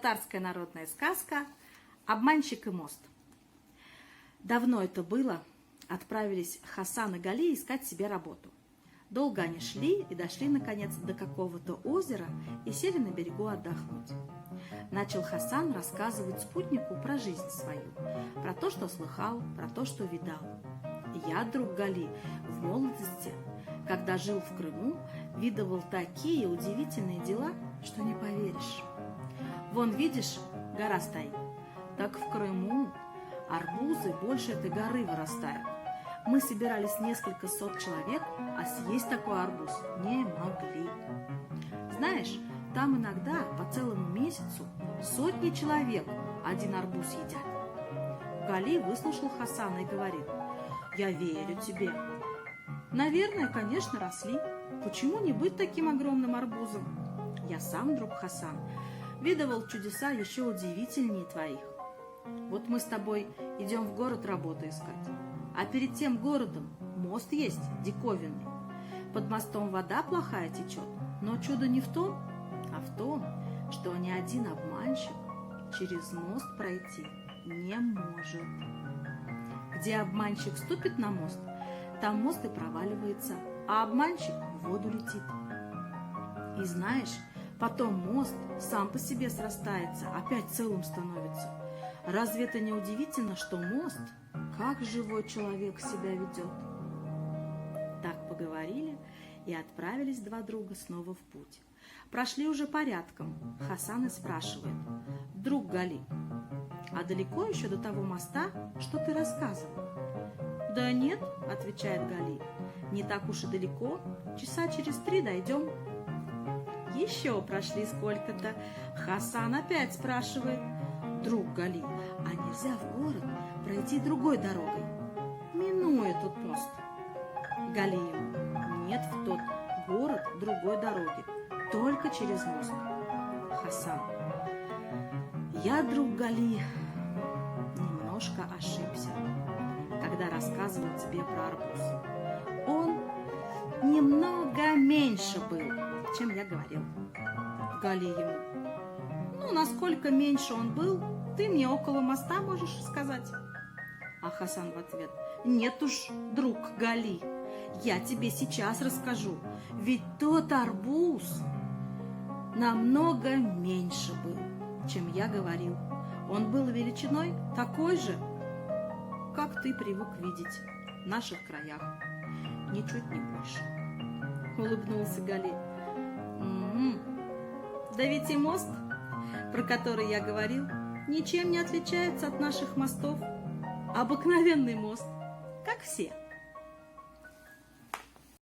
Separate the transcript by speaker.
Speaker 1: Татарская народная сказка «Обманщик и мост». Давно это было, отправились Хасан и Гали искать себе работу. Долго они шли и дошли, наконец, до какого-то озера и сели на берегу отдохнуть. Начал Хасан рассказывать спутнику про жизнь свою, про то, что слыхал, про то, что видал. Я, друг Гали, в молодости, когда жил в Крыму, видывал такие удивительные дела, что не поверишь. Вон, видишь, гора стоит. Так в Крыму арбузы больше этой горы вырастают. Мы собирались несколько сот человек, а съесть такой арбуз не могли. Знаешь, там иногда по целому месяцу сотни человек один арбуз едят. Гали выслушал Хасана и говорит: «Я верю тебе. Наверное, конечно, росли. Почему не быть таким огромным арбузом? Я сам, друг Хасан, видывал чудеса еще удивительнее твоих. Вот мы с тобой идем в город работу искать. А перед тем городом мост есть диковинный. Под мостом вода плохая течет, но чудо не в том, а в том, что ни один обманщик через мост пройти не может. Где обманщик ступит на мост, там мост и проваливается, а обманщик в воду летит. И знаешь, потом мост сам по себе срастается, опять целым становится. Разве это не удивительно, что мост, как живой человек, себя ведет?» Так поговорили и отправились два друга снова в путь. Прошли уже порядком. Хасан и спрашивает: «Друг Гали, а далеко еще до того моста, что ты рассказывал?» «Да нет», — отвечает Гали, — «не так уж и далеко, часа через 3 дойдем». Еще прошли сколько-то. Хасан опять спрашивает: «Друг Гали, а нельзя в город пройти другой дорогой, минуя тот мост?» Гали ему: «Нет в тот город другой дороги, только через мост». Хасан: «Я, друг Гали, немножко ошибся, когда рассказывал тебе про арбуз. Он немного меньше был, чем я говорил». Гали ему: «Ну, насколько меньше он был, ты мне около моста можешь сказать?» А Хасан в ответ: «Нет уж, друг Гали, я тебе сейчас расскажу, ведь тот арбуз намного меньше был, чем я говорил. Он был величиной такой же, как ты привык видеть в наших краях, ничуть не больше». Улыбнулся Гали. «Да ведь и мост, про который я говорил, ничем не отличается от наших мостов. Обыкновенный мост, как все».